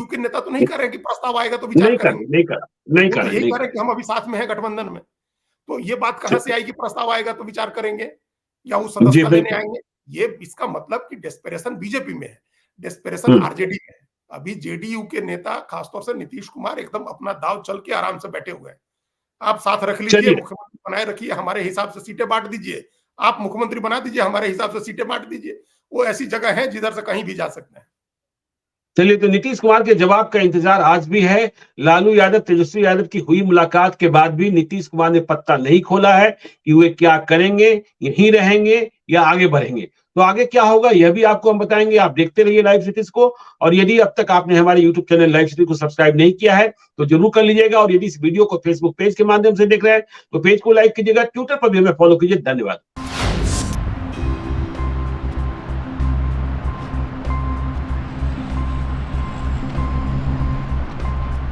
के नेता तो नहीं कर रहे हैं कि प्रस्ताव आएगा तो विचार नहीं कर करेंगे। नहीं कर नहीं वो तो कर यही नहीं कह रहे कर हैं कि हम अभी साथ में हैं गठबंधन में। तो ये बात कहां से आई कि प्रस्ताव आएगा तो विचार करेंगे या वो जी सदस्यता लेने बिल्कुल। आएंगे। ये इसका मतलब कि डेस्परेशन बीजेपी में है, डेस्परेशन हम्म। आरजेडी में है। अभी जेडीयू के नेता खासतौर से नीतीश कुमार एकदम अपना दाव चल के आराम से बैठे हुए हैं। आप साथ रख लीजिए, चलिए। मुख्यमंत्री बनाए रखिए, हमारे हिसाब से सीटें बांट दीजिए, आप मुख्यमंत्री बना दीजिए, हमारे हिसाब से सीटें बांट दीजिए। वो ऐसी जगह है जिधर से कहीं भी जा सकते हैं। चलिए, तो नीतीश कुमार के जवाब का इंतजार आज भी है। लालू यादव, तेजस्वी यादव की हुई मुलाकात के बाद भी नीतीश कुमार ने पत्ता नहीं खोला है कि वे क्या करेंगे, यहीं रहेंगे या आगे बढ़ेंगे। तो आगे क्या होगा यह भी आपको हम बताएंगे। आप देखते रहिए लाइव सिटीज को। और यदि अब तक आपने हमारे यूट्यूब चैनल लाइव सिटी को सब्सक्राइब नहीं किया है तो जरूर कर लीजिएगा। और यदि इस वीडियो को फेसबुक पेज के माध्यम से देख रहे हैं तो पेज को लाइक कीजिएगा, ट्विटर पर भी हमें फॉलो कीजिए। धन्यवाद।